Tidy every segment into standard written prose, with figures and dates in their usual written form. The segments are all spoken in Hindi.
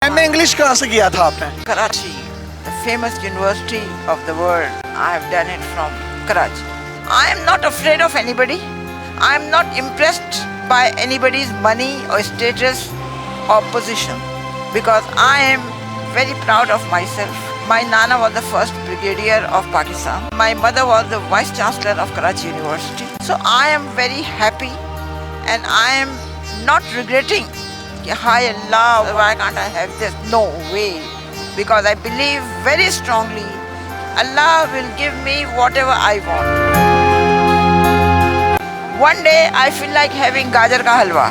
एमए इंग्लिश कहाँ से किया था आपने? Karachi, the famous university of the world. I have done it from Karachi. I am not afraid of anybody. I am not impressed by anybody's money or status or position because I am very proud of myself. My Nana was the first brigadier of Pakistan. My mother was the vice chancellor of Karachi University. So I am very happy and I am not regretting. Hi Allah, why can't I have this? No way. Because I believe very strongly Allah will give me whatever I want. One day I feel like having gajar ka halwa.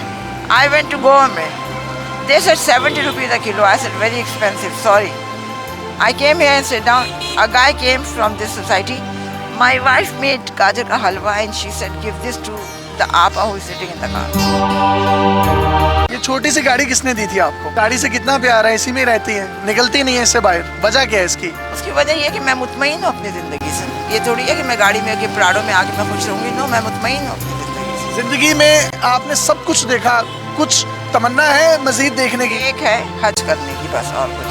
I went to Goa mein. They said 70 rupees a kilo. I said very expensive, sorry. I came here and sat down. A guy came from this society. My wife made gajar ka halwa and she said give this to the apa who is sitting in the car. ये छोटी सी गाड़ी किसने दी थी आपको? गाड़ी से कितना प्यार है, इसी में रहती है, निकलती नहीं है इससे बाहर। वजह क्या है इसकी? उसकी वजह ये है कि मैं मुतमईन हूँ अपनी जिंदगी से। ये थोड़ी है कि मैं गाड़ी में आके प्राडो में आके मैं खुश रहूंगी। नो, मैं मुतमईन हूँ अपनी जिंदगी से। जिंदगी में आपने सब कुछ देखा, कुछ तमन्ना है मजीद देखने की? एक है हज करने की, बस, और कुछ।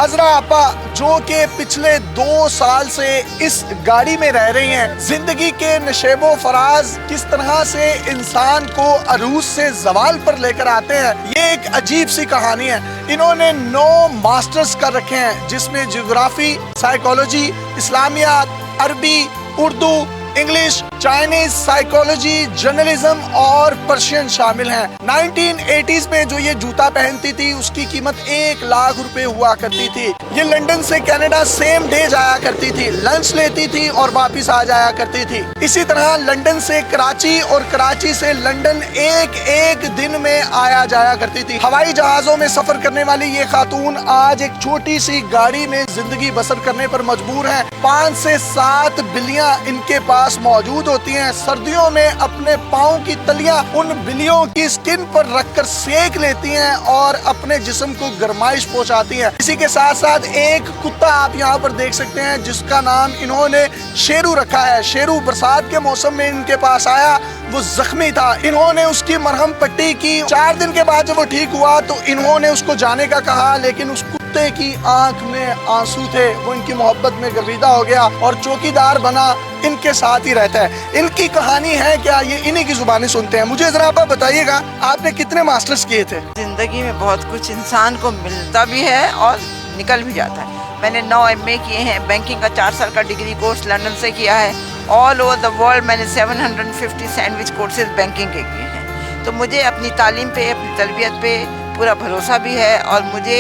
हजरा आपा जो कि पिछले 2 साल से इस गाड़ी में रह रही हैं, जिंदगी के नशेबो फराज किस तरह से इंसान को अरूज से जवाल पर लेकर आते हैं, ये एक अजीब सी कहानी है। इन्होंने 9 मास्टर्स कर रखे हैं जिसमें ज्योग्राफी, साइकोलॉजी, इस्लामियात, अरबी, Urdu, English, Chinese, psychology, journalism और पर्शियन शामिल हैं। 1980s में जो ये जूता पहनती थी उसकी कीमत 1 लाख रुपए हुआ करती थी। ये लंदन से कनाडा सेम डे जाया करती थी, लंच लेती थी और वापस आ जाया करती थी। इसी तरह लंदन से कराची और कराची से लंदन एक दिन में आया जाया करती थी। हवाई जहाजों में सफर करने वाली ये खातून आज एक छोटी सी गाड़ी में जिंदगी बसर करने पर मजबूर है। 5 से 7 बिल्लियां इनके पास मौजूद होती हैं। सर्दियों में अपने पाँव की तलियां उन बिल्लियों की स्किन पर रखकर सेक लेती हैं और अपने जिस्म को गर्माइश पहुंचाती हैं। इसी के साथ साथ एक कुत्ता आप यहाँ पर देख सकते हैं जिसका नाम इन्होंने शेरू रखा है। शेरू बरसात के मौसम में इनके पास आया, वो जख्मी था, इन्होंने उसकी मरहम पट्टी की। 4 दिन के बाद जब वो ठीक हुआ तो इन्होंने उसको जाने का कहा, लेकिन उस कुत्ते की आंख में आंसू थे। वो इनकी मोहब्बत में गर्विदा हो गया और चौकीदार बना, इनके साथ ही रहता है। इनकी कहानी है क्या, ये इन्हीं की जुबानी सुनते हैं। मुझे जरा आप बताइएगा, आपने कितने मास्टर्स किए थे? जिंदगी में बहुत कुछ इंसान को मिलता भी है और निकल भी जाता है। मैंने 9 MA किए हैं, बैंकिंग का 4 साल का डिग्री कोर्स लंदन से किया है। ऑल ओवर द वर्ल्ड मैंने 750 सैंडविच कोर्सेज बैंकिंग के किए हैं। तो मुझे अपनी तालीम पे, अपनी तरबियत पे पूरा भरोसा भी है और मुझे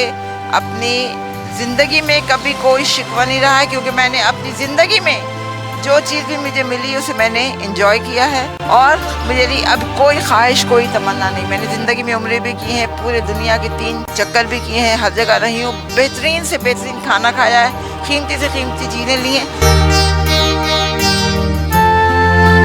अपनी ज़िंदगी में कभी कोई शिकवा नहीं रहा है, क्योंकि मैंने अपनी ज़िंदगी में जो चीज़ भी मुझे मिली उसे मैंने इंजॉय किया है और मेरी अब कोई ख्वाहिश, कोई तमन्ना नहीं। मैंने ज़िंदगी में उम्रें भी की हैं, पूरे दुनिया के 3 चक्कर भी किए हैं, हर जगह रही हूँ, बेहतरीन से बेहतरीन खाना खाया है, कीमती से कीमती चीज़ें ली हैं।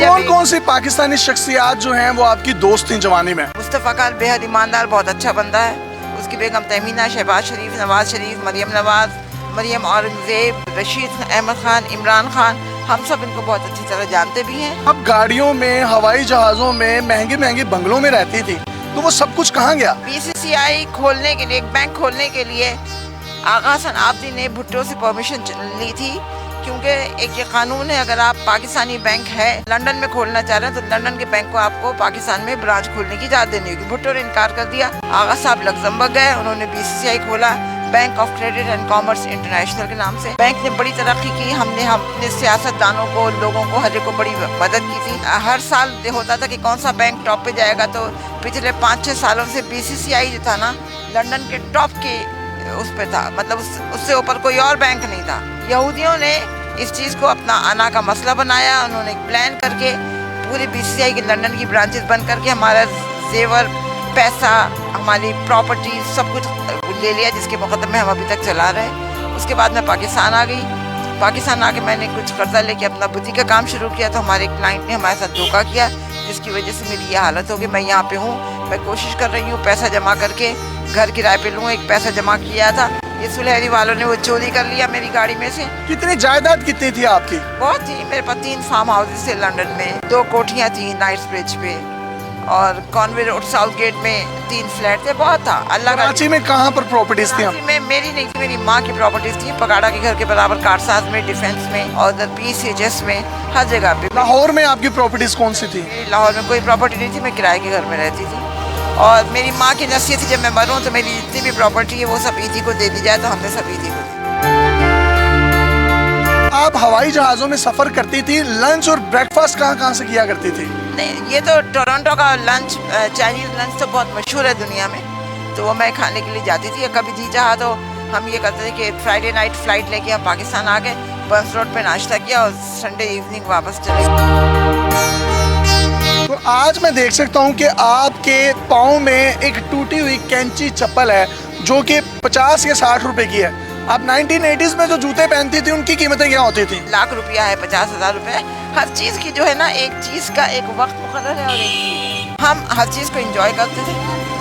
कौन कौन सी पाकिस्तानी शख्सियात जो हैं वो आपकी दोस्त थी जवानी में? मुस्तफ़ा खान बेहद ईमानदार, बहुत अच्छा बंदा है। उसकी बेगम तहमीना, शहबाज शरीफ, नवाज शरीफ, मरियम नवाज, मरियम औरंगजेब, रशीद अहमद खान, इमरान खान, हम सब इनको बहुत अच्छी तरह जानते भी हैं। अब गाड़ियों में, हवाई जहाज़ों में, महंगे महंगे बंगलों में रहती थी, तो वो सब कुछ कहाँ गया? BCCI खोलने के लिए, एक बैंक खोलने के लिए आगा हसन आबदी ने भुट्टो से परमिशन ली थी, क्योंकि एक ये कानून है, अगर आप पाकिस्तानी बैंक है लंदन में खोलना चाह रहे हैं तो लंदन के बैंक को आपको पाकिस्तान में ब्रांच खोलने की इजाज़त देनी होगी। भुट्टो ने इनकार कर दिया। आगा साहब लग्जमबर्ग गए, उन्होंने BCCI खोला, bank of credit and commerce international के नाम से। बैंक ने बड़ी तरक्की की, हमने अपने सियासतदानों को, लोगों को, हर एक को बड़ी मदद की थी। हर साल होता था कि कौन सा बैंक टॉप पे जाएगा, तो पिछले 5-6 सालों से BCCI जो था ना, लंदन के टॉप के उस पे था, मतलब उससे ऊपर कोई और बैंक नहीं था। यहूदियों ने इस चीज़ को अपना आना का मसला बनाया। उन्होंने एक प्लान करके पूरी BCCI की लंदन की ब्रांचेस बंद करके हमारा जेवर, पैसा, हमारी प्रॉपर्टी सब कुछ ले लिया, जिसके मुकदमे हम अभी तक चला रहे हैं। उसके बाद मैं पाकिस्तान आ गई। पाकिस्तान आके मैंने कुछ कर्जा लेके अपना बुटीक का काम शुरू किया, तो हमारे क्लाइंट ने हमारे साथ धोखा किया, जिसकी वजह से मेरी ये हालत हो गई। मैं यहाँ पे हूँ, मैं कोशिश कर रही हूँ पैसा जमा करके घर किराए पे लूँ। एक पैसा जमा किया था, ये सुलहरी वालों ने वो चोरी कर लिया मेरी गाड़ी में से। कितनी जायदाद कितनी थी आपकी? बहुत थी, मेरे पास 3 फार्म हाउसेस थे लंदन में, 2 कोठियाँ थी नाइट्स ब्रिज पे और कॉन्वे रोड साउथ गेट में 3 फ्लैट थे, बहुत था। अल्लाह का कराची में कहाँ पर प्रॉपर्टीज थी? कराची में मेरी नहीं थी, मेरी माँ की प्रॉपर्टीज थी, पगाड़ा के घर के बराबर, कारसाज में, डिफेंस में और उधर PCHS में, हर जगह पे। लाहौर में आपकी प्रॉपर्टीज कौन सी थी? लाहौर में कोई प्रॉपर्टी नहीं थी, मैं किराए के घर में रहती थी। और मेरी माँ की नसीहत थी जब मैं मरूँ तो मेरी जितनी भी प्रॉपर्टी है वो सब ईदी को दे दी जाए, तो हमने सब ईदी को दी। आप हवाई जहाज़ों में सफ़र करती थी, लंच और ब्रेकफास्ट कहाँ से किया करती थी? नहीं, ये तो टोरंटो का लंच, चाइनीज़ लंच तो बहुत मशहूर है दुनिया में, तो वो मैं खाने के लिए जाती थी। कभी जी चाहा तो हम ये करते थे कि फ्राइडे नाइट फ़्लाइट लेके हम पाकिस्तान आ गए, बर्न्स रोड पे नाश्ता किया और संडे इवनिंग वापस चले गए। तो आज मैं देख सकता हूँ कि आपके पाँव में एक टूटी हुई कैंची चप्पल है जो कि 50 या 60 रुपए की है। आप 1980s में जो जूते पहनती थी उनकी कीमतें क्या होती थी? लाख रुपया है, 50,000 रुपये। हर चीज़ की जो है ना, एक चीज़ का एक वक्त मुकर्रर है और एक हम हर चीज़ को एंजॉय करते थे।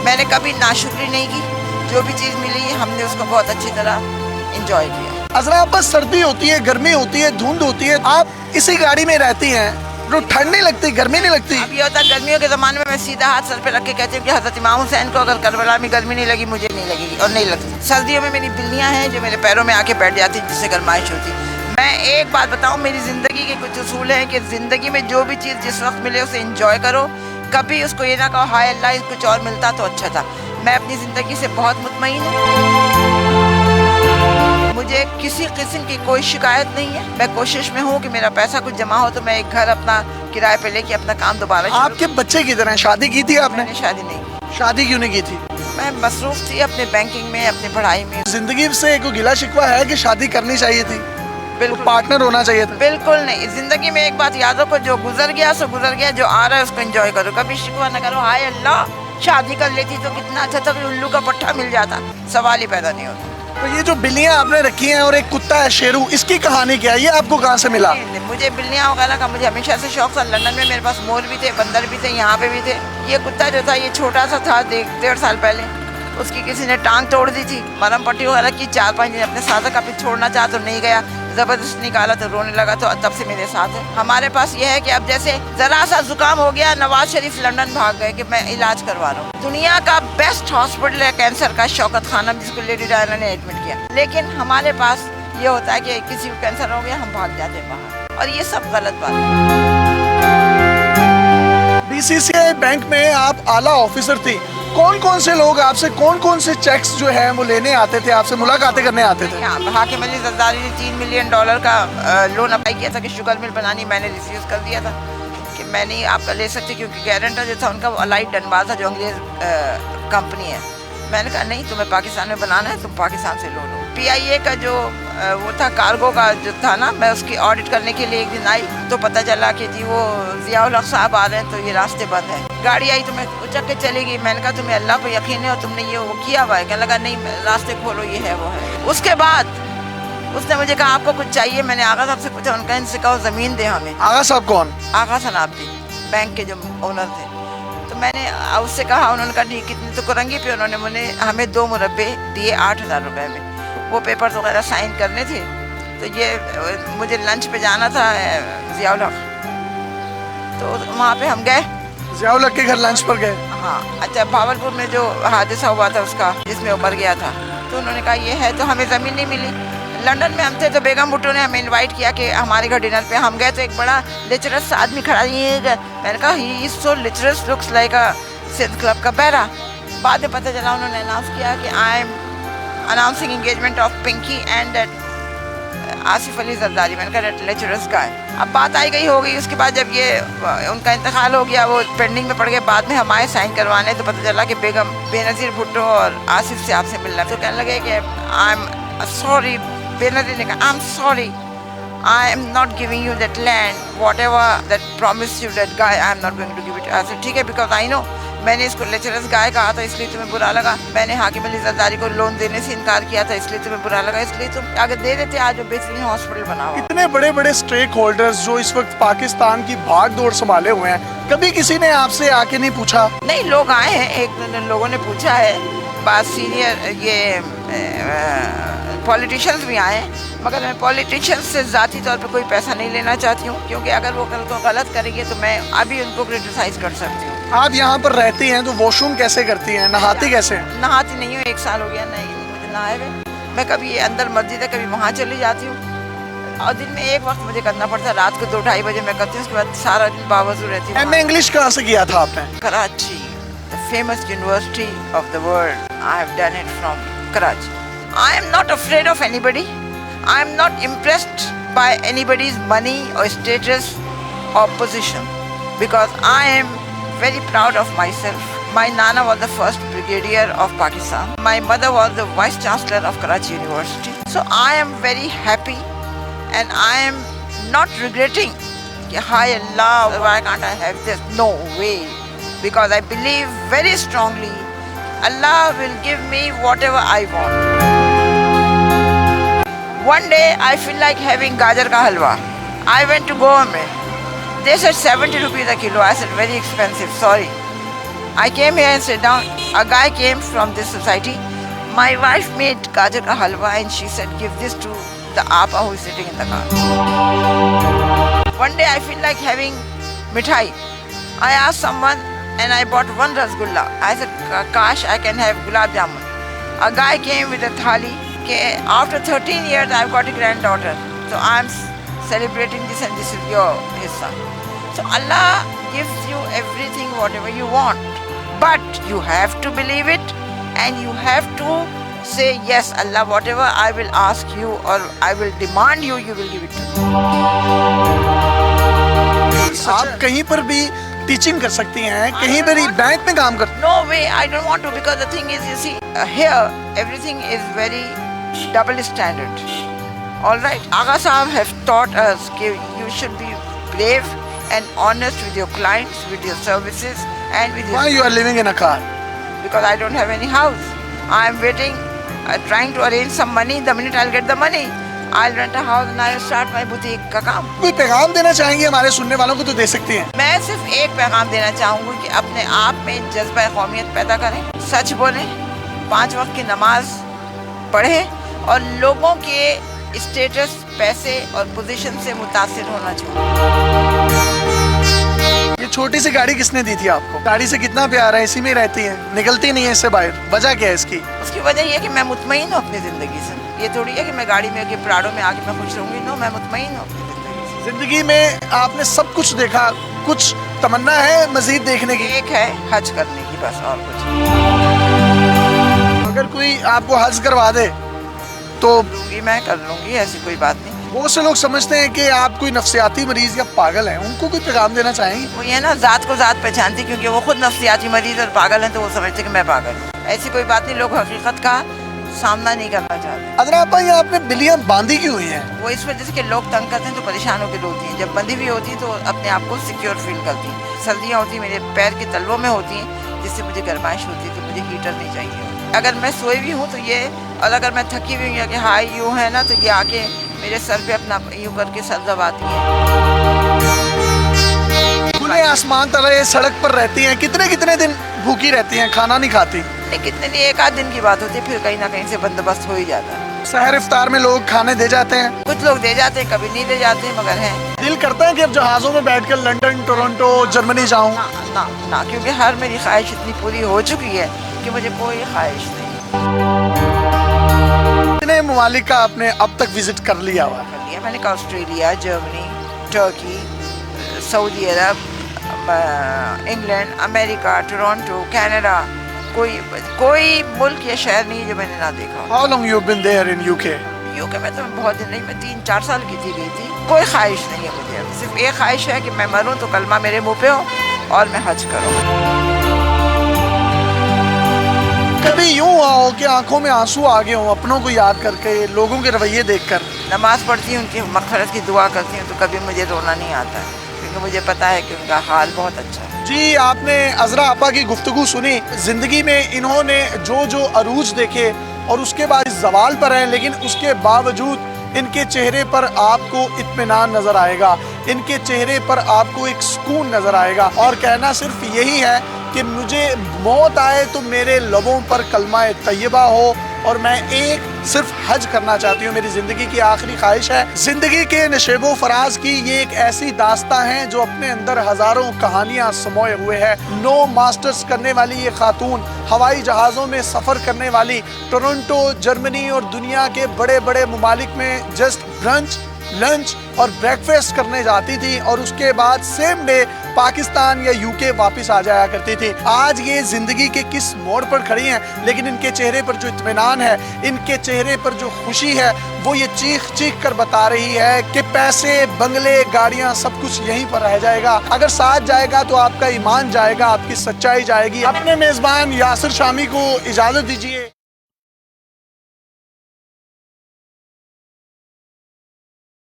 मैंने कभी नाशुक्री नहीं की, जो भी चीज़ मिली हमने उसको बहुत अच्छी तरह एंजॉय किया। अजरा, आप बस सर्दी होती है, गर्मी होती है, धुंध होती है, आप इसी गाड़ी में रहती हैं, तो ठंड नहीं लगती, गर्मी नहीं लगती? अब ये होता है गर्मियों के ज़माने में मैं सीधा हाथ सर पे रख के कहती हूँ कि हज़रत इमाम हुसैन को अगर करबला में गर्मी नहीं लगी, मुझे नहीं लगेगी और नहीं लगती। सर्दियों में मेरी बिल्लियाँ हैं जो मेरे पैरों में आके बैठ जाती हैं, जिससे गर्माइश होती। मैं एक बात बताऊँ, मेरी ज़िंदगी के कुछ उसूल हैं कि ज़िंदगी में जो भी चीज़ जिस वक्त मिले उसे इंजॉय करो। कभी उसको ये ना कहो हाय अल्लाह कुछ और मिलता तो अच्छा था। मैं अपनी ज़िंदगी से बहुत मुतमईन हूँ, मुझे किसी किस्म की कोई शिकायत नहीं है। मैं कोशिश में हूँ कि मेरा पैसा कुछ जमा हो तो मैं एक घर अपना किराए पे लेके अपना काम दोबारा। आपके बच्चे की तरह शादी की थी आपने? मैंने शादी नहीं की। शादी क्यों नहीं की थी? मैं मसरूफ थी अपने बैंकिंग में, अपनी पढ़ाई में। जिंदगी से कोई गिला शिकवा है कि शादी करनी चाहिए थी, बिल्कुल पार्टनर होना चाहिए था? बिल्कुल नहीं। जिंदगी में एक बात याद रखो, जो गुजर गया सो गुजर गया, जो आ रहा है उसको एंजॉय करो, कभी शिकवा न करो हाय अल्लाह शादी कर लेती तो कितना अच्छा था, उल्लू का पट्टा मिल जाता, सवाल ही पैदा नहीं होता। तो ये जो बिल्लियाँ आपने रखी हैं और एक कुत्ता है शेरू, इसकी कहानी क्या है? ये आपको कहाँ से मिला? मुझे बिल्लियाँ वगैरह का मुझे हमेशा से शौक था। लंदन में मेरे पास मोर भी थे, बंदर भी थे, यहाँ पे भी थे। ये कुत्ता जो था ये छोटा सा था, 1.5 साल पहले उसकी किसी ने टांग तोड़ दी थी, मरहम पट्टी वगैरह की। 4-5 दिन अपने साथ का फिर छोड़ना चाहा तो नहीं गया, ज़बरदस्त निकाला तो रोने लगा, तो तब से मेरे साथ है। हमारे पास ये है कि अब जैसे ज़रा सा जुकाम हो गया, नवाज शरीफ लंदन भाग गए कि मैं इलाज करवा रहा हूँ। दुनिया का बेस्ट हॉस्पिटल है कैंसर का, शौकत खानम, जिसको लेडी डायना ने एडमिट किया। लेकिन हमारे पास ये होता है कि किसी को कैंसर हो गया हम भाग जाते हैं बाहर, और ये सब गलत बात है। BCCI बैंक में आप आला ऑफिसर थी, कौन कौन से लोग आपसे कौन कौन से चेक्स जो है वो लेने आते थे, आपसे मुलाकातें करने आते थे? हाकिम अली ज़रदारी ने $3 मिलियन का लोन अप्लाई किया था कि शुगर मिल बनानी, मैंने रिफ्यूज़ कर दिया था कि मैं नहीं आपका ले सकती, क्योंकि गारंटर जो था उनका वो अलाइड डनबाल था जो अंग्रेज़ कंपनी है। मैंने कहा नहीं, तुम्हें पाकिस्तान में बनाना है, तुम पाकिस्तान से लो। PIA का जो वो था कार्गो का जो था ना, मैं उसकी ऑडिट करने के लिए एक दिन आई तो पता चला कि जी वो ज़ियाउल हक साहब आ रहे हैं, तो ये रास्ते बंद है। गाड़ी आई तो मैं उचक के चली गई। मैंने कहा तुम्हें अल्लाह पर यकीन है और तुमने ये वो किया हुआ है? कहने लगा नहीं, रास्ते खोलो, ये है वो है। उसके बाद उसने मुझे कहा आपको कुछ चाहिए? मैंने आगा साहब से पूछा, उनका इनसे कहो ज़मीन दे हमें। आगा साहब कौन? आगा सनाब्दी, बैंक के जो ओनर थे। तो मैंने उससे कहा, उन्होंने कहा नहीं कितने तो करेंगे। फिर उन्होंने हमें 2 मुरब्बे दिए 8,000 रुपये में। वो पेपर्स वगैरह साइन करने थे, तो ये मुझे लंच पे जाना था ज़ियाउल हक, तो वहाँ पे हम गए। ज़ियाउल हक के घर लंच पर गए? हाँ। अच्छा, भावलपुर में जो हादसा हुआ था उसका, जिसमें वो मर गया था, तो उन्होंने कहा ये है, तो हमें ज़मीन नहीं मिली। लंदन में हम थे तो बेगम भुट्टो ने हमें इनवाइट किया कि हमारे घर डिनर पे। हम गए तो एक बड़ा लिटरस आदमी खड़ा, ये मैंने कहा he is so ludicrous, looks like a Sindh club का बैरा। बाद में पता चला उन्होंने अनाउंस किया कि I am announcing engagement of Pinky and Asif Ali Zardari. मैंने कहा लेक्चरर्स का है। अब बात आई गई हो गई। उसके बाद जब ये उनका इंतकाल हो गया, वो पेंडिंग में पड़ गए, बाद में हम आए साइन करवाने, तो पता चला कि बेगम बेनज़ीर भुट्टो और आसिफ से आपसे मिलना। तो कहने लगे कि आई एम सॉरी। बेनज़ीर ने कहा I am sorry, I am not giving you that land, whatever that promise you that guy, I am not going to give it. ऐसे ठीक है, बिकॉज आई नो मैंने इसको लेक्चरर्स गाय कहा था इसलिए तुम्हें बुरा लगा, मैंने हाकिम अली ज़रदारी को लोन देने से इनकार किया था इसलिए तुम्हें बुरा लगा, इसलिए तुम अगर दे देते आज वो बेहतरीन हॉस्पिटल बना हुआ। इतने बड़े बड़े स्टेक होल्डर्स जो इस वक्त पाकिस्तान की भाग दौड़ संभाले हुए हैं, कभी किसी ने आपसे आके नहीं पूछा? नहीं, लोग आए हैं, एक लोगों ने पूछा है, बात सीनियर ये पॉलिटिशियंस भी आए हैं, मगर मैं पॉलिटिशियंस से ज़ाती तौर पे कोई पैसा नहीं लेना चाहती हूँ, क्योंकि अगर वो कल को गलत करेंगे तो मैं अभी उनको क्रिटिसाइज़ कर सकती हूँ। आप यहाँ पर रहती हैं तो वॉशरूम कैसे करती हैं, नहाती कैसे हैं? नहाती नहीं हूँ, 1 साल हो गया नहीं मुझे नहाए हुए। मैं कभी अंदर मस्जिद है कभी वहाँ चली जाती हूँ और दिन में एक वक्त मुझे करना पड़ता है, रात को 2-2:30 बजे मैं करती हूँ, उसके बाद सारा दिन बावजूद रहती हूँ। एमए इंग्लिश कहाँ से किया था आपने? Karachi, the famous university of the world. I have done it from Karachi. I am not afraid of anybody. I am not impressed by anybody's money or status or position because I am very proud of myself. My Nana was the first brigadier of Pakistan. My mother was the vice chancellor of Karachi University. So I am very happy and I am not regretting. Hi Allah, why can't I have this? No way. Because I believe very strongly Allah will give me whatever I want. One day I feel like having gajar ka halwa. I went to Goa mein. They said 70 rupees a kilo. I said very expensive, sorry. I came here and sat down. A guy came from this society. My wife made gajar ka halwa and she said give this to the apa who is sitting in the car. One day I feel like having mithai. I asked someone and I bought one rasgulla. I said, Kash, I can have gulab jamun. A guy came with a thali. After 13 years, I've got a granddaughter. So I'm celebrating this and this is your hissa. So Allah gives you everything, whatever you want. But you have to believe it and you have to say, yes, Allah, whatever I will ask you or I will demand you, you will give it to me. आप कहीं पर भी टीचिंग कर सकती हैं, कहीं पर ही बैंक में काम कर। No way, I don't want to because the thing is, you see, here everything is very double standard. All right, Agha Sahab have taught us that you should be brave and honest with your clients, with your services, and with your. Why you are living in a car? Because I don't have any house. I am waiting, trying to arrange some money. The minute I'll get the money, I'll rent a house and I'll start my boutique का काम. कोई पैगाम देना चाहेंगे हमारे सुनने वालों को तो दे सकती हैं। मैं सिर्फ एक पैगाम देना चाहूँगी कि अपने आप में जज्बा कौमियत पैदा करें, सच बोलें, 5 वक्त की नमाज पढ़ें और लोगों के स्टेटस, पैसे और पोजीशन से मुतासिर होना चाहिए। ये छोटी सी गाड़ी किसने दी थी आपको? गाड़ी से कितना प्यार है, इसी में रहती है, निकलती नहीं है इससे बाहर। वजह क्या है इसकी? उसकी वजह ये है कि मैं मुतमईन हूँ अपनी ज़िंदगी से। ये थोड़ी है कि मैं गाड़ी में प्राड़ों में आके मैं खुश रहूँगी। नो, मैं मुतमईन हूँ अपनी ज़िंदगी से। जिंदगी में आपने सब कुछ देखा, कुछ तमन्ना है मजीद देखने की? एक है हज करने की, बस, और कुछ। अगर कोई आपको हज करवा दे तो मैं कर लूँगी, ऐसी कोई बात नहीं। बहुत से लोग समझते हैं कि आप कोई नफ्सियाती मरीज या पागल हैं, उनको कोई पैगाम देना चाहेंगे? वो ये ना ज़ात को ज़ात पहचानती, क्योंकि वो खुद नफ्सियाती मरीज और पागल हैं तो वो समझते कि मैं पागल हूँ। ऐसी कोई बात नहीं, लोग हकीकत का सामना नहीं करना चाहते। अदरा आपा, ये आपने बिल्लियाँ बांधी क्यों हुई हैं? वो इस वजह से कि लोग तंग करते हैं तो परेशान होकर रोती हैं। जब बंधी हुई होती है तो अपने आप को सिक्योर फील करती हैं। सर्दियाँ होती मेरे पैर के तलवों में होती हैं, जिससे मुझे गर्माइश होती है, तो मुझे हीटर नहीं चाहिए। अगर मैं सोई भी हूँ तो ये, और अगर मैं थकी हुई हूँ कि हाई यूँ है ना, तो ये आके मेरे सर पे अपना यूँ करके सर दबाती है। खुले आसमान तले सड़क पर रहती हैं, कितने कितने दिन भूखी रहती हैं, खाना नहीं खाती? नहीं, कितने दिन, 1 आध दिन की बात होती है, फिर कहीं ना कहीं से बंदोबस्त हो ही जाता है। सहर इफ्तार में लोग खाने दे जाते हैं? कुछ लोग दे जाते हैं, कभी नहीं दे जाते, मगर हैं। दिल करता है कि अब जहाज़ों में बैठकर लंदन, टोरंटो, जर्मनी जाऊं? ना ना ना, क्योंकि हर मेरी ख्वाहिश इतनी पूरी हो चुकी है कि मुझे कोई ख्वाहिश नहीं। कितने ममालिक का आपने अब तक विजिट कर लिया हुआ? मैंने कहा ऑस्ट्रेलिया, जर्मनी, टर्की, सऊदी अरब, इंग्लैंड, अमेरिका, टोरंटो, कनाडा, कोई मुल्क या शहर नहीं जो मैंने ना देखा। How long you been there in UK? UK में तो मैं बहुत दिन नहीं, मैं 3-4 साल की थी, गई थी। कोई ख्वाहिश नहीं है मुझे, सिर्फ एक ख्वाहिश है कि मैं मरूं तो कलमा मेरे मुंह पे हो और मैं हज करूं। कभी यूं हुआ हो कि आंखों में आंसू आ गए हों अपनों को याद करके, लोगों के रवैये देखकर? नमाज पढ़ती हूँ, उनकी मग़फ़िरत की दुआ करती हूँ, तो कभी मुझे रोना नहीं आता है, क्योंकि मुझे पता है कि उनका हाल बहुत अच्छा है। जी, आपने अज़रा आपा की गुफ्तगू सुनी। ज़िंदगी में इन्होंने जो जो अरूज देखे और उसके बाद ज़वाल पर हैं, लेकिन उसके बावजूद इनके चेहरे पर आपको इत्मीनान नज़र आएगा, इनके चेहरे पर आपको एक सुकून नज़र आएगा, और कहना सिर्फ यही है कि मुझे मौत आए तो मेरे लबों पर कलमा तैयबा हो और मैं एक सिर्फ हज करना चाहती हूँ। मेरी ज़िंदगी की आखिरी ख्वाहिश है। ज़िंदगी के नशेबो फराज की ये एक ऐसी दास्तां है जो अपने अंदर हज़ारों कहानियाँ समोए हुए है। 9 मास्टर्स करने वाली ये खातून हवाई जहाज़ों में सफ़र करने वाली टोरंटो, जर्मनी और दुनिया के बड़े बड़े ममालिक में जस्ट ब्रंच, लंच और ब्रेकफास्ट करने जाती थी और उसके बाद सेम डे पाकिस्तान या यूके वापस आ जाया करती थी। आज ये जिंदगी के किस मोड़ पर खड़ी हैं, लेकिन इनके चेहरे पर जो इत्मीनान है, इनके चेहरे पर जो खुशी है, वो ये चीख चीख कर बता रही है कि पैसे, बंगले, गाड़ियां सब कुछ यहीं पर रह जाएगा। अगर साथ जाएगा तो आपका ईमान जाएगा, आपकी सच्चाई जाएगी। अपने मेजबान यासिर शामी को इजाजत दीजिए।